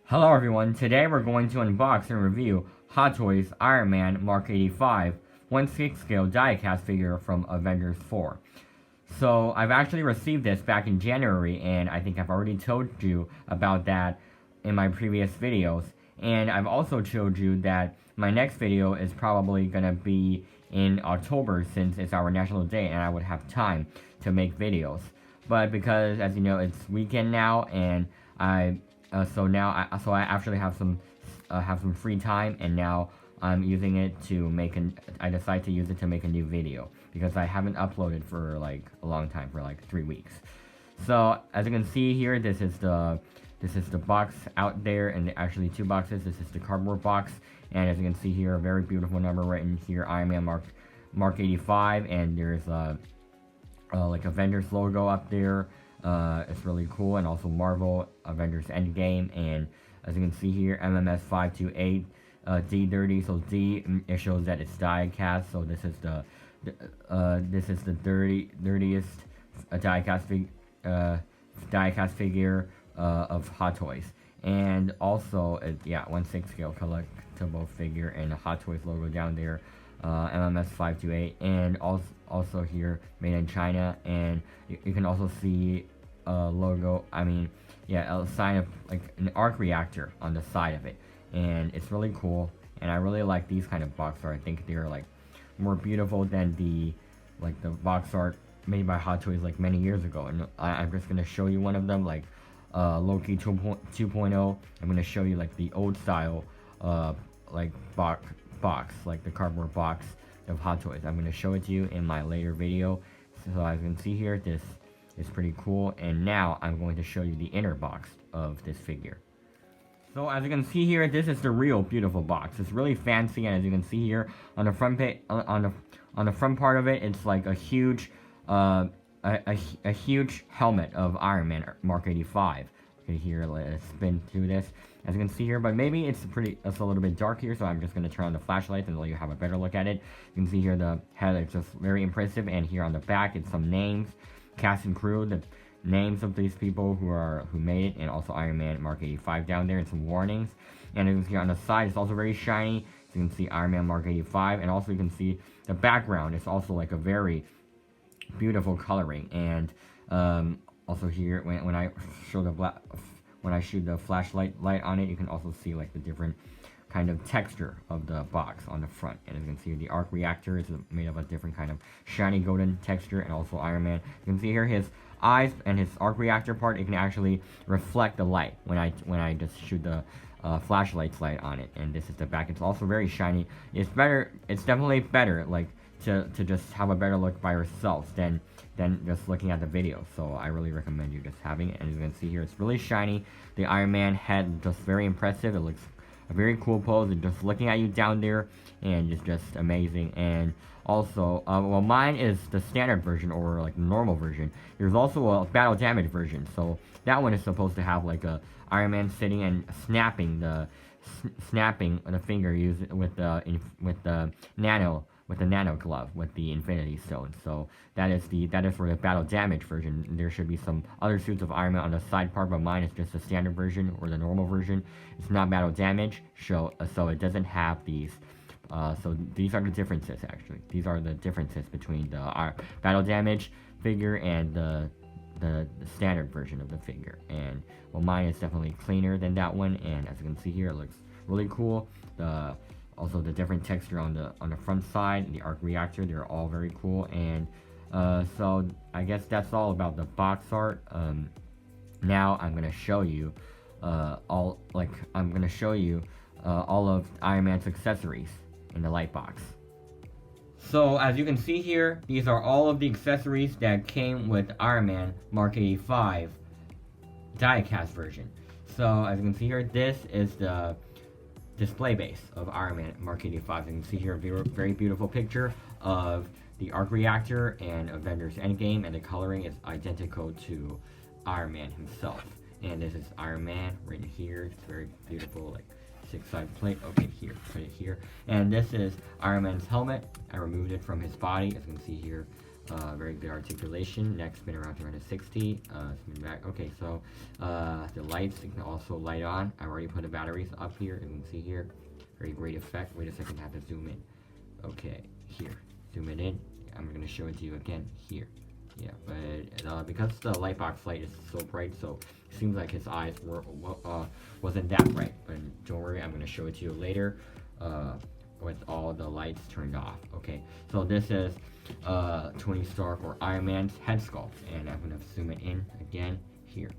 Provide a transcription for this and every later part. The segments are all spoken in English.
Hello everyone, today we're going to unbox and review Hot Toys Iron Man Mark 85 1/6 scale diecast figure from Avengers 4. So I've actually received this back in January, and I think I've already told you about that in my previous videos. And I've also told you that my next video is probably gonna be in October, since it's our national day and I would have time to make videos. But because, as you know, it's weekend now, and I actually have some free time, and now I'm using it to I decided to use it to make a new video because I haven't uploaded for like a long time, for like 3 weeks. So as you can see here, this is the box out there, and actually two boxes. This is the cardboard box, and as you can see here, a very beautiful number written here, Iron Man Mark 85, and there's like Avengers logo up there. It's really cool, and also Marvel Avengers Endgame, and as you can see here, MMS 528 D30. So D, it shows that it's die cast. So this is the 30th die cast figure of Hot Toys, and also 1/6 scale collectible figure, and a Hot Toys logo down there. MMS 528, and also here made in China, and you can also see a logo, a sign of like an arc reactor on the side of it, and it's really cool, and I really like these kind of box art. I think they're like more beautiful than the box art made by Hot Toys like many years ago, and I'm just gonna show you one of them, like Loki 2.0. I'm gonna show you like the old style like box, like the cardboard box of Hot Toys. I'm going to show it to you in my later video. So as you can see here, this is pretty cool, and now I'm going to show you the inner box of this figure. So as you can see here, this is the real beautiful box. It's really fancy, and as you can see here on the front on the front part of it, it's like a huge a huge helmet of Iron Man Mark 85. Okay, here, let's spin through this. As you can see here, but maybe it's a little bit dark here, so I'm just going to turn on the flashlight and let you have a better look at it. You can see here the head is just very impressive, and here on the back it's some names, cast and crew, the names of these people who made it, and also Iron Man Mark 85 down there, and some warnings. And as you can see on the side, it's also very shiny. So you can see Iron Man Mark 85, and also you can see the background. It's also like a very beautiful coloring, and also here when I shoot the flashlight light on it, you can also see like the different kind of texture of the box on the front. And as you can see, the arc reactor is made of a different kind of shiny golden texture, and also Iron Man. You can see here his eyes and his arc reactor part, it can actually reflect the light when I just shoot the flashlight light on it. And this is the back. It's also very shiny. It's definitely better like to just have a better look by yourself than just looking at the video. So I really recommend you just having it. And as you can see here, it's really shiny. The Iron Man head, just very impressive. It looks a very cool pose, and just looking at you down there, and it's just amazing. And also, well, mine is the standard version, or like the normal version. There's also a battle damage version. So that one is supposed to have like a Iron Man sitting and snapping the finger with the nano glove with the Infinity Stone. So that is for the battle damage version. There should be some other suits of Iron Man on the side part, but mine is just the standard version, or the normal version. It's not battle damage, so it doesn't have these. So these are the differences, actually. These are the differences between the battle damage figure and the standard version of the figure. And well, mine is definitely cleaner than that one, and as you can see here, it looks really cool. Also the different texture on the front side, the arc reactor, they're all very cool. And so I guess that's all about the box art. Now I'm gonna show you all of Iron Man's accessories in the light box. So as you can see here, these are all of the accessories that came with Iron Man Mark 85 diecast version. So as you can see here, this is the display base of Iron Man Mark 85. You can see here a very beautiful picture of the arc reactor and Avengers Endgame, and the coloring is identical to Iron Man himself. And this is Iron Man right here. It's very beautiful, like 6-side plate. Okay, here, put it here. And this is Iron Man's helmet. I removed it from his body. As you can see here, Very good articulation. Neck spin around 360. Spin back. Okay, so the lights, you can also light on. I already put the batteries up here. You can see here. Very great effect. Wait a second, I have to zoom in. Okay, here. Zoom it in. I'm going to show it to you again here. Yeah, but because the light box light is so bright, so it seems like his eyes wasn't that bright. But don't worry, I'm going to show it to you later with all the lights turned off. Okay, so this is Tony Stark or Iron Man's head sculpt, and I'm going to zoom it in again here.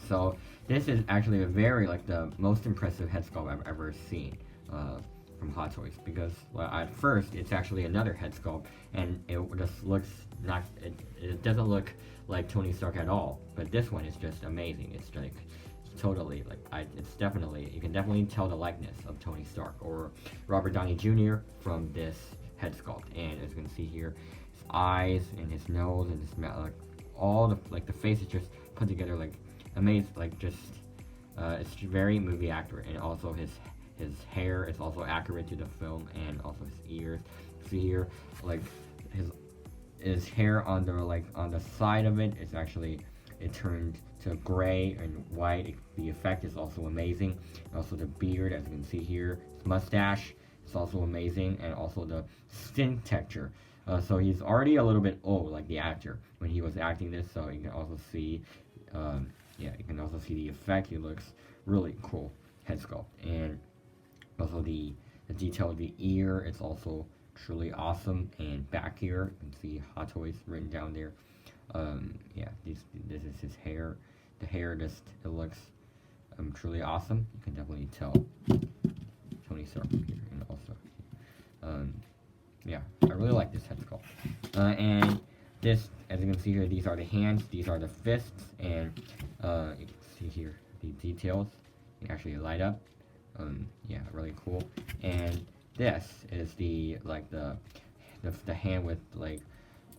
So this is actually a very, like, the most impressive head sculpt I've ever seen from Hot Toys, because at first it's actually another head sculpt, and it just looks not, it doesn't look like Tony Stark at all, but this one is just amazing. It's like totally, like, it's definitely, you can definitely tell the likeness of Tony Stark or Robert Downey Jr. from this head sculpt. And as you can see here, his eyes and his nose and his mouth, like all the, like, the face is just put together like amazing, like just it's very movie accurate. And also his hair is also accurate to the film, and also his ears. See here, like his hair on the, like, on the side of it is actually, it turned to gray and white. The effect is also amazing. Also the beard, as you can see here, his mustache is also amazing, and also the skin texture. So he's already a little bit old, like the actor, when he was acting this. So you can also see, yeah, you can also see the effect. He looks really cool head sculpt, and also the detail of the ear. It's also truly awesome. And back here, you can see Hot Toys written down there. Yeah, this is his hair. The hair just, it looks truly awesome. You can definitely tell Tony Stark here, and also yeah, I really like this head sculpt. And this, as you can see here, these are the hands, these are the fists, and you can see here the details. You can actually light up. Yeah, really cool. And this is the, like, the hand with, like,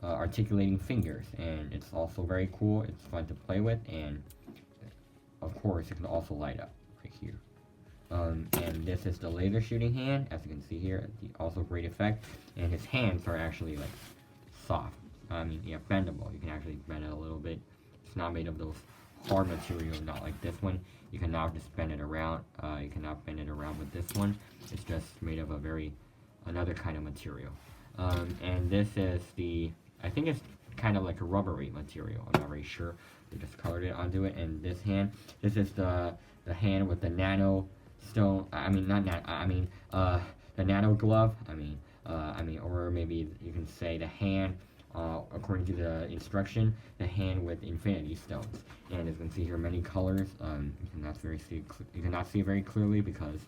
articulating fingers, and it's also very cool. It's fun to play with, and of course it can also light up right here. And this is the laser shooting hand, as you can see here. Also great effect, and his hands are actually, like, soft. I mean, yeah, bendable. You can actually bend it a little bit. It's not made of those hard material, not like this one. You cannot just bend it around. You cannot bend it around with this one. It's just made of another kind of material. And this is I think it's kind of like a rubbery material. I'm not very sure. They just colored it onto it. And this is the hand with the nano stone. The nano glove. Or maybe you can say the hand. According to the instruction, the hand with infinity stones. And as you can see here, many colors. You cannot see it very clearly because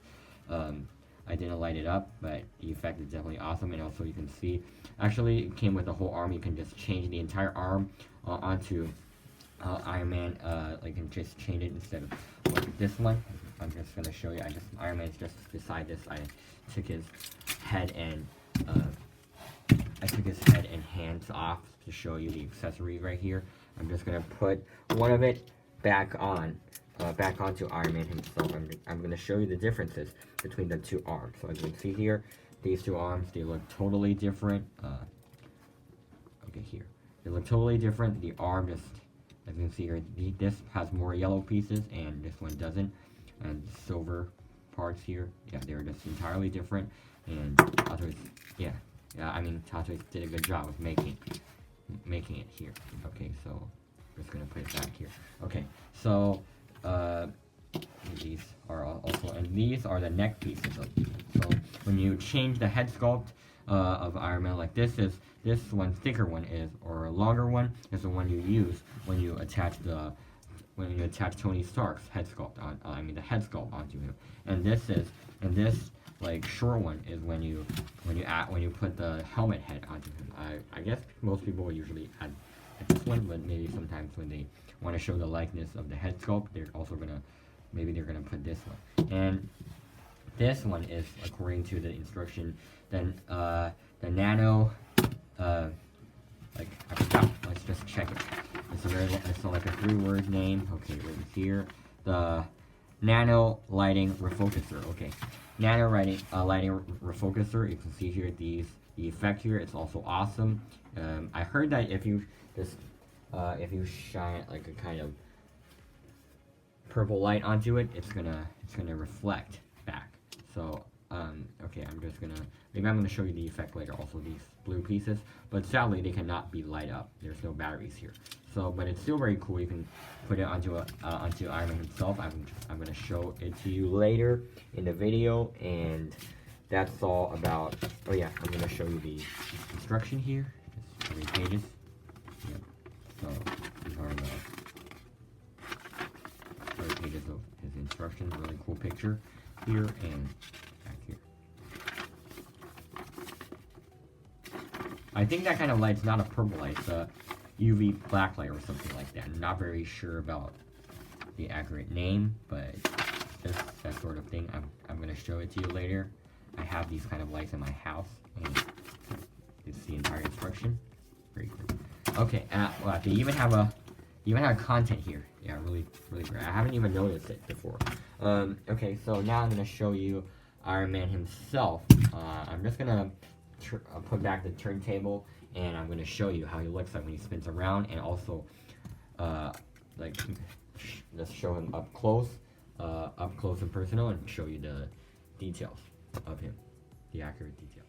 I didn't light it up, but the effect is definitely awesome. And also you can see, actually it came with the whole arm. You can just change the entire arm onto Iron Man. You can just change it instead of like this one. I'm just gonna show you. Iron Man's just beside this. I took his head and hands off to show you the accessories right here. I'm just gonna put one of it back onto Iron Man himself. I'm gonna show you the differences between the two arms. So as you can see here, these two arms, they look totally different. Okay, here. They look totally different. The arm just, as you can see here, this has more yellow pieces and this one doesn't. And silver parts here, yeah, they're just entirely different. And others, yeah, Hot Toys did a good job of making it here. Okay, so I'm just gonna put it back here. Okay, so these are also, and these are the neck pieces. So when you change the head sculpt of Iron Man, like this one thicker one is, or a longer one is the one you use when you attach Tony Stark's head sculpt on. The head sculpt onto him. And this like short one is when you put the helmet head onto him. I guess most people usually add this one, but maybe sometimes when they want to show the likeness of the head sculpt, they're gonna put this one. And this one is, according to the instruction, then the nano, I forgot. Let's just check it. It's like a 3-word name. Okay, right here, the nano lighting refocuser. Okay, nano lighting refocuser. You can see here these the effect here. It's also awesome. I heard that if you shine like a kind of purple light onto it, it's gonna reflect back. So okay, maybe I'm gonna show you the effect later. Also these blue pieces, but sadly they cannot be light up. There's no batteries here. So, but it's still very cool. You can put it onto Iron Man himself. I'm gonna show it to you later in the video, and that's all about. Oh yeah, I'm gonna show you the instruction here. It's 3 pages. Yep. So these are the 3 pages of his instructions. Really cool picture here and back here. I think that kind of light's not a purple light. It's a UV black light or something like that. I'm not very sure about the accurate name, but just that sort of thing. I'm gonna show it to you later. I have these kind of lights in my house, and it's the entire instruction. Very cool. Okay, well, they even have a content here. Yeah, really great. I haven't even noticed it before. Okay, so now I'm gonna show you Iron Man himself. I'm just gonna put back the turntable, and I'm gonna show you how he looks like when he spins around, and also like just show him up close and personal, and show you the details of him, the accurate detail.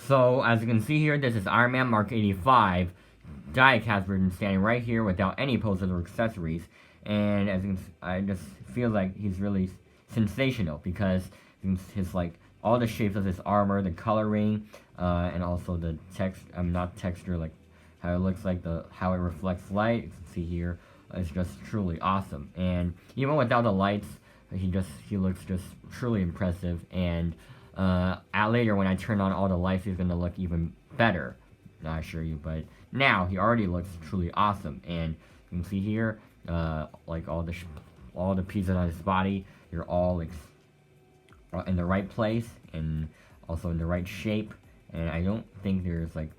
So as you can see here, this is Iron Man Mark 85 die-cast version standing right here without any poses or accessories, and as you can see, I just feel like he's really sensational because his like all the shapes of his armor, the coloring, and also the not texture, like how it looks like how it reflects light. You can see here, it's just truly awesome. And even without the lights, he looks just truly impressive. And later when I turn on all the lights, he's gonna look even better. I assure you. But now he already looks truly awesome. And you can see here, like all the pieces on his body, they're all like in the right place and also in the right shape, and I don't think there's like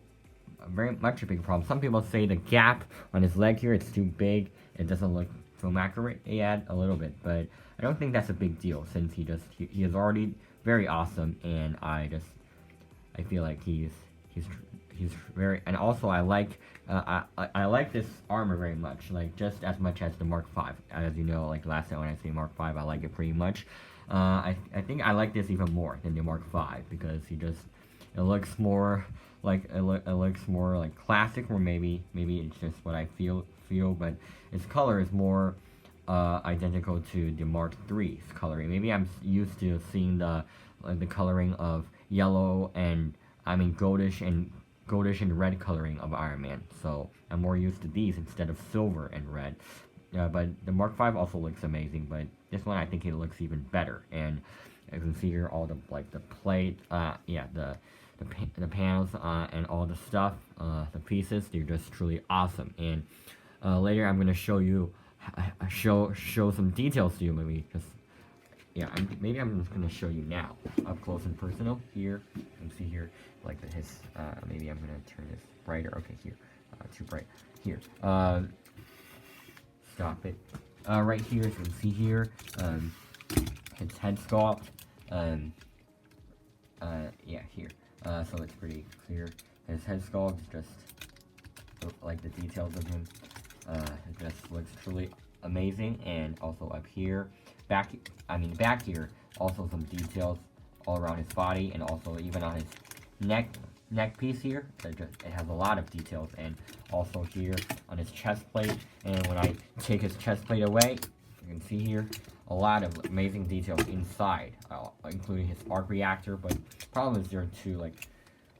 very much a big problem. Some people say the gap on his leg here, it's too big, it doesn't look film accurate. Yeah, a little bit, but I don't think that's a big deal since he is already very awesome, and I feel like he's very, and also I like this armor very much, like just as much as the Mark 5. As you know, like last time when I say Mark 5, I like it pretty much. I think I like this even more than the Mark 5 because it looks more like classic, or maybe it's just what I feel, but its color is more identical to the Mark 3's coloring. Maybe I'm used to seeing the coloring of yellow and goldish and red coloring of Iron Man, so I'm more used to these instead of silver and red. But the Mark 5 also looks amazing, but this one I think it looks even better. And you can see here all the plate, the panels, and all the stuff, the pieces. They're just truly awesome. And later I'm gonna show you, show some details to you. Maybe I'm just gonna show you now up close and personal. Here you can see here like his. Maybe I'm gonna turn this brighter. Okay, here, too bright. Here. Stop it. Right here, as you can see here, his head sculpt. Yeah, here. So it's pretty clear. His head sculpt is just like the details of him. It just looks truly amazing. And also up here, back here, also some details all around his body, and also even on his neck piece here. It has a lot of details, and also here on his chest plate. And when I take his chest plate away, you can see here a lot of amazing details inside, including his arc reactor. But the problem is there are two like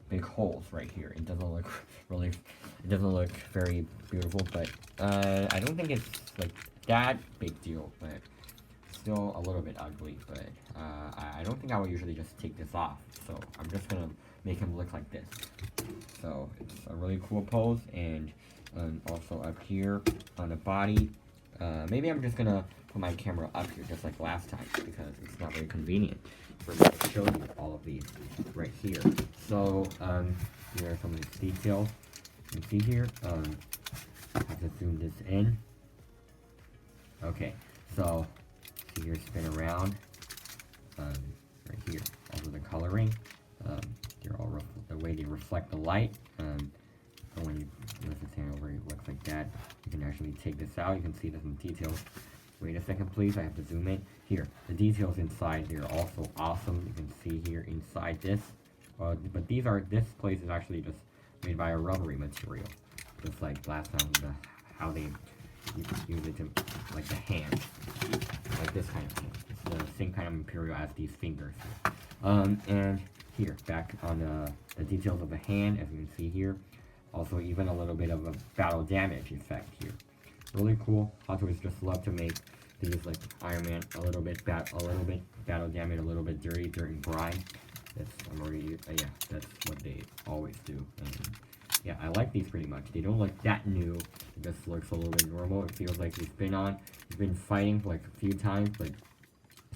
big holes right here. It doesn't look very beautiful, but I don't think it's like that big deal, but still a little bit ugly. But I don't think I would usually just take this off, so I'm just gonna make him look like this. So it's a really cool pose. And also up here on the body, maybe I'm just gonna put my camera up here just like last time because it's not very convenient for me to show you all of these right here. So here are some of these details you can see here. I have to zoom this in. Okay, so see here, spin around right here, also the coloring. they're all the way they reflect the light. And when you lift this hand over, it looks like that. You can actually take this out. You can see some details. Wait a second, please. I have to zoom in. Here, the details inside here are also awesome. You can see here inside this. But this place is actually just made by a rubbery material, just like last time. How they use it to, like the hand, like this kind of hand. It's the same kind of material as these fingers. And here, back on the details of the hand, as you can see here. Also, even a little bit of a battle damage effect here. Really cool. Hot Toys just love to make these like Iron Man a little bit battle damage, a little bit dirty, dirt and grime. Yeah, that's what they always do. And yeah, I like these pretty much. They don't look that new. It just looks a little bit normal. It feels like he's been fighting for like a few times, but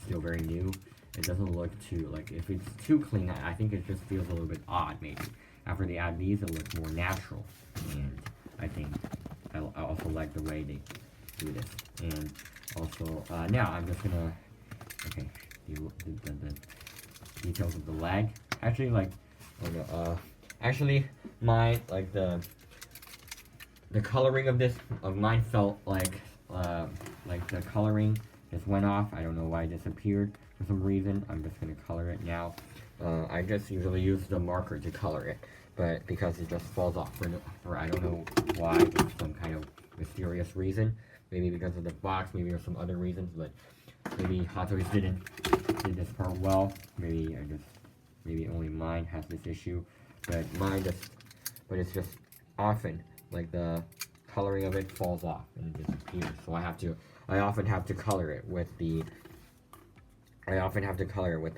still very new. It doesn't look too, like, if it's too clean, I think it just feels a little bit odd, maybe. After they add these, it looks more natural. And I think I also like the way they do this. And also, now I'm just gonna, okay, the details of the leg. Actually, like, actually, the coloring of mine felt like the coloring just went off. I don't know why it disappeared for some reason. I'm just gonna color it now. I just usually use the marker to color it, but because it just falls off for I don't know why, for some kind of mysterious reason. Maybe because of the box, maybe there's some other reasons, but maybe Hot Toys did this part well. Maybe only mine has this issue, but it's just often like the coloring of it falls off and it disappears. So I often have to color it with the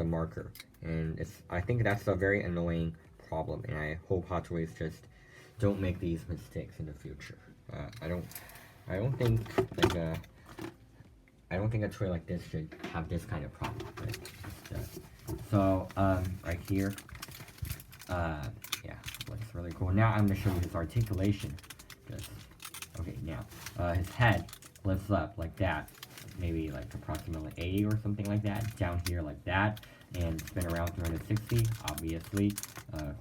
marker, and I think that's a very annoying problem, and I hope Hot Toys just don't make these mistakes in the future. I don't think a toy like this should have this kind of problem. Right? So right here, yeah, looks really cool. Now I'm gonna show you his articulation. Okay, now his head lifts up like that, maybe like approximately 80 or something like that, down here like that, and spin around 360, obviously.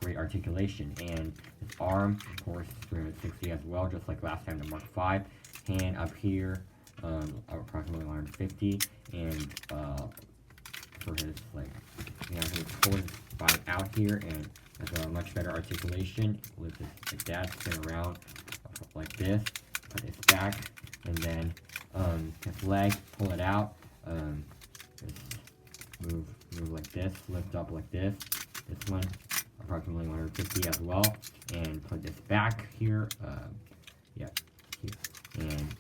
Great articulation. And his arm, of course, 360 as well, just like last time, the Mark V. Hand up here, approximately 150, and for his, like, his core is out here, and has a much better articulation. Lift it like that, spin around like this, put his back, and then his leg, pull it out, just move like this, lift up like this. This one, approximately 150 as well, and put this back here, yeah, here, and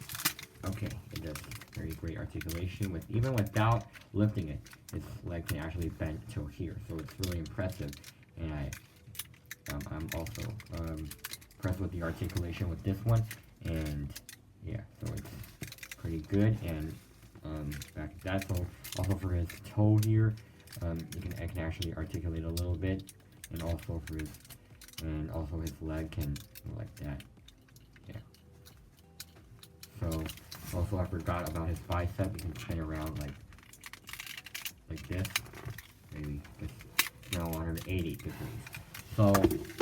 okay, it does very great articulation even without lifting it. Its leg can actually bend till here, so it's really impressive, and I'm also impressed with the articulation with this one, and yeah, so it's pretty good. And back to that, so also for his toe here, I can actually articulate a little bit, and also his leg can go like that. Yeah. So also I forgot about his bicep. You can spin around like this, maybe just now 180 degrees. So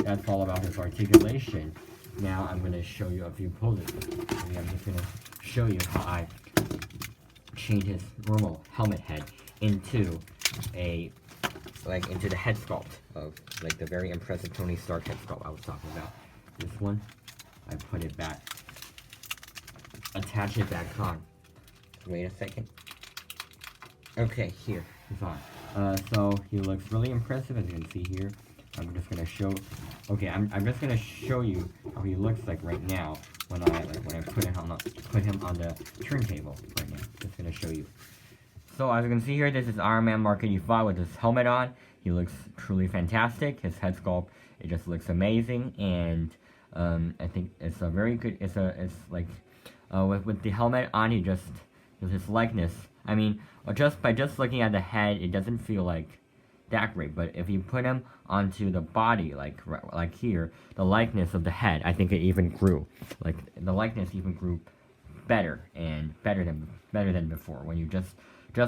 that's all about his articulation. Now I'm going to show you a few poses. Maybe I'm just going to show you how I change his normal helmet head into into the head sculpt of like the very impressive Tony Stark head sculpt I was talking about. This one, I put it back, attach it back on. Wait a second. Okay, here, he's on. So he looks really impressive, as you can see here. I'm just gonna show. Okay, I'm just gonna show you how he looks like right now when I put him on the turntable right now. Just gonna show you. So as you can see here, this is Iron Man Mark 85 with his helmet on. He looks truly fantastic. His head sculpt, it just looks amazing, and I think it's a very good. It's like with the helmet on, he just his likeness. I mean, just by looking at the head, it doesn't feel like that great. But if you put him onto the body, like here, the likeness of the head, I think it even grew. Like the likeness even grew better than before when you just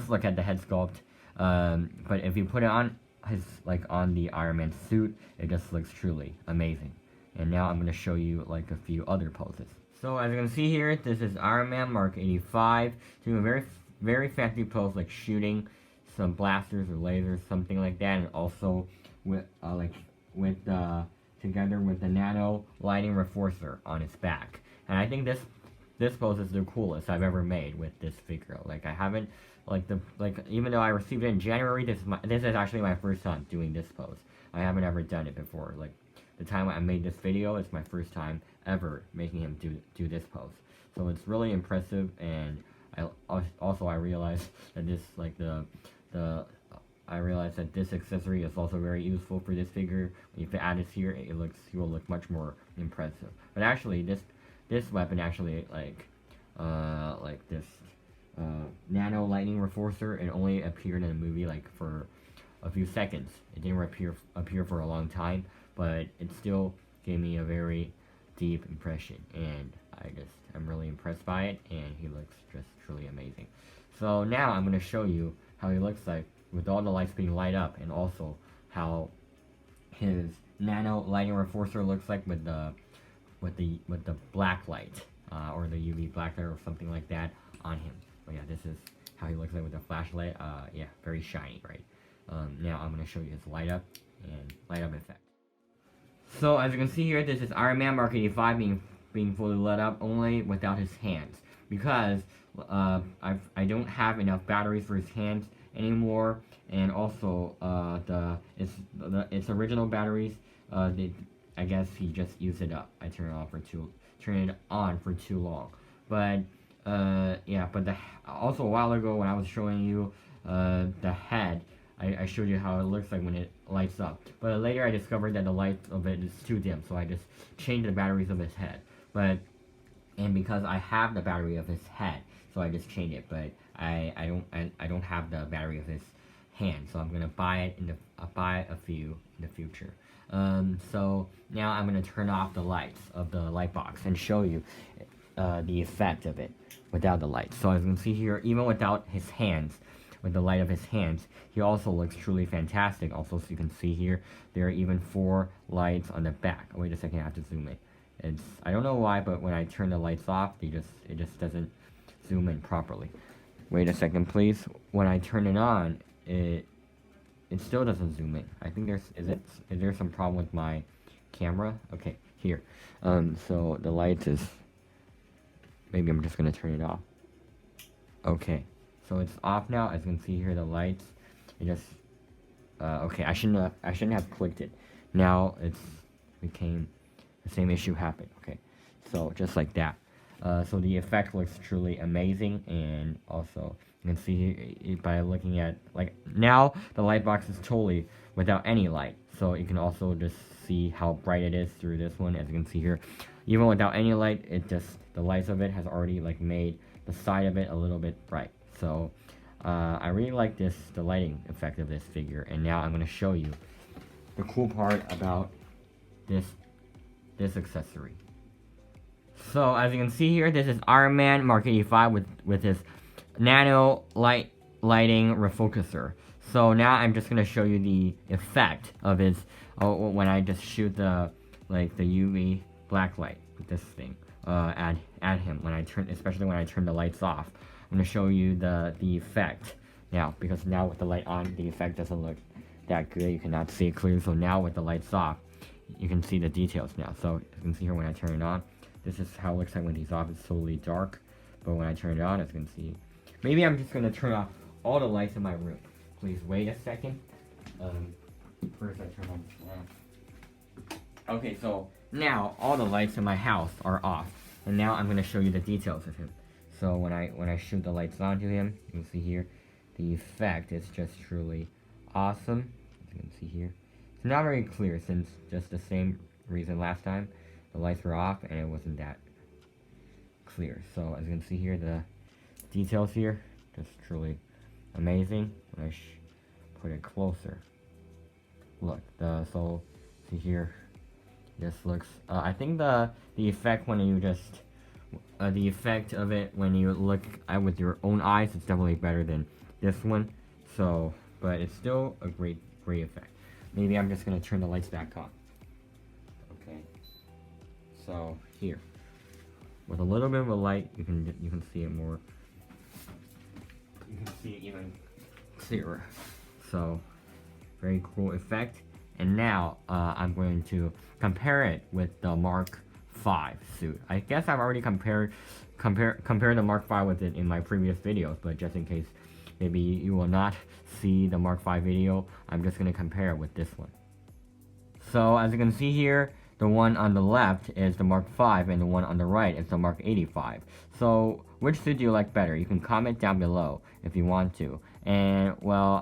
look at the head sculpt. But if you put it on his like on the Iron Man suit, it just looks truly amazing. And now I'm going to show you like a few other poses. So as you can see here, this is Iron Man Mark 85 doing a very fancy pose, like shooting some blasters or lasers, something like that, and also with together with the nano lighting reinforcer on its back. And I think this pose is the coolest I've ever made with this figure. Like I haven't even though I received it in January, this is actually my first time doing this pose. I haven't ever done it before. Like the time I made this video, it's my first time ever making him do this pose. So it's really impressive, and I realized that this I realized that this accessory is also very useful for this figure. If you add this here, he will look much more impressive. But actually, this weapon actually this nano lightning reinforcer, it only appeared in the movie like for a few seconds. It didn't appear for a long time, but it still gave me a very deep impression, and I'm really impressed by it, and he looks just truly amazing. So now I'm going to show you how he looks like with all the lights being light up, and also how his nano lighting reinforcer looks like with the black light or the UV black light or something like that on him. But yeah, this is how he looks like with the flashlight. Yeah, very shiny, right? Now I'm going to show you his light up effect. So as you can see here, this is Iron Man Mark 85 being fully lit up, only without his hands, because I don't have enough batteries for his hands anymore, and also its original batteries, I guess he just used it up. I turned it on for too long. But yeah, but also a while ago when I was showing you the head, I showed you how it looks like when it lights up. But later I discovered that the light of it is too dim, so I just changed the batteries of his head. And because I have the battery of his head, so I just changed it. But I don't have the battery of his hand, so I'm gonna buy a few in the future. So now I'm gonna turn off the lights of the light box and show you the effect of it without the lights. So as you can see here, even without his hands, with the light of his hands, he also looks truly fantastic. Also, so you can see here, there are even 4 lights on the back. Oh, wait a second, I have to zoom in. I don't know why, but when I turn the lights off, it just doesn't zoom in properly. Wait a second, please. When I turn it on, it still doesn't zoom in. I think is there some problem with my camera? Okay, here. So the lights is, maybe I'm just gonna turn it off. Okay, so it's off now. As you can see here, the lights, it just, okay, I shouldn't have clicked it. Now the same issue happened. Okay, so just like that. So the effect looks truly amazing, and also you can see by looking at, like, now the light box is totally without any light, so you can also just see how bright it is through this one. As you can see here, even without any light, the lights of it has already like made the side of it a little bit bright. So I really like the lighting effect of this figure, and now I'm going to show you the cool part about this accessory. So as you can see here, this is Iron Man Mark 85 with his nano lighting refocuser. So now I'm just gonna show you the effect of his when I just shoot the UV black light with this thing at him especially when I turn the lights off. I'm gonna show you the effect now, because now with the light on, the effect doesn't look that good. You cannot see it clearly. So now with the lights off, you can see the details now. So you can see here when I turn it on, this is how it looks like when he's off. It's totally dark, but when I turn it on, as you can see, maybe I'm just gonna turn off all the lights in my room. Please wait a second. First I turn on the lamp. Okay, so now all the lights in my house are off, and now I'm gonna show you the details of him. So when I shoot the lights onto him, you can see here, the effect is just truly awesome. As you can see here, it's not very clear since just the same reason last time. The lights were off and it wasn't that clear. So as you can see here, the details here, just truly amazing. When I put it closer, look, so see here, this looks, I think the effect when you just, the effect of it when you look at with your own eyes, it's definitely better than this one. So, but it's still a great great effect. Maybe I'm just gonna turn the lights back on. Okay. So here, with a little bit of a light, you can see it more. You can see it even clearer. So very cool effect. And now I'm going to compare it with the Mark V suit. I guess I've already compared the Mark V with it in my previous videos, but just in case maybe you will not see the Mark V video, I'm just going to compare it with this one. So as you can see here, the one on the left is the Mark V and the one on the right is the Mark 85. So which suit do you like better? You can comment down below if you want to. And well,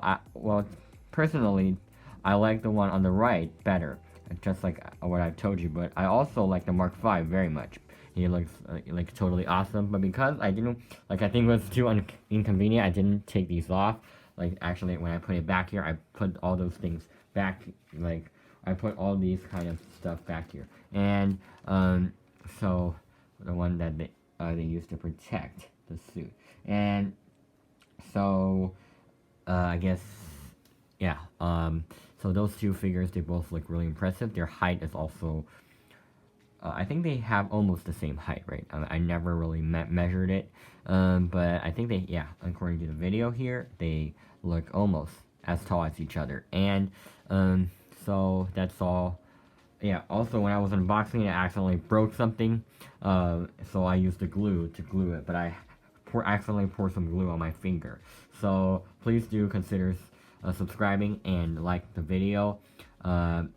personally, I like the one on the right better, just like what I've told you, but I also like the Mark V very much. He looks like totally awesome, but because I didn't, I think it was too inconvenient, I didn't take these off. Like, actually, when I put it back here, I put all those things back, like, I put all these kind of stuff back here. And, so, the one that they used to protect the suit. And, so, I guess, yeah, so those two figures, they both look really impressive. Their height is also, I think they have almost the same height, right? I never really measured it, but I think they, according to the video here, they look almost as tall as each other. And, so that's all. Yeah, also when I was unboxing it, I accidentally broke something, so I used the glue to glue it, but I accidentally poured some glue on my finger. So please do consider subscribing and like the video, and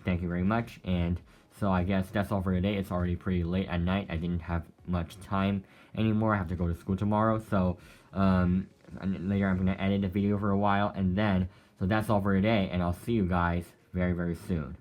thank you very much. And so I guess that's all for today. It's already pretty late at night. I didn't have much time anymore. I have to go to school tomorrow, so later I'm gonna edit the video for a while, and then so that's all for today, and I'll see you guys very, very soon.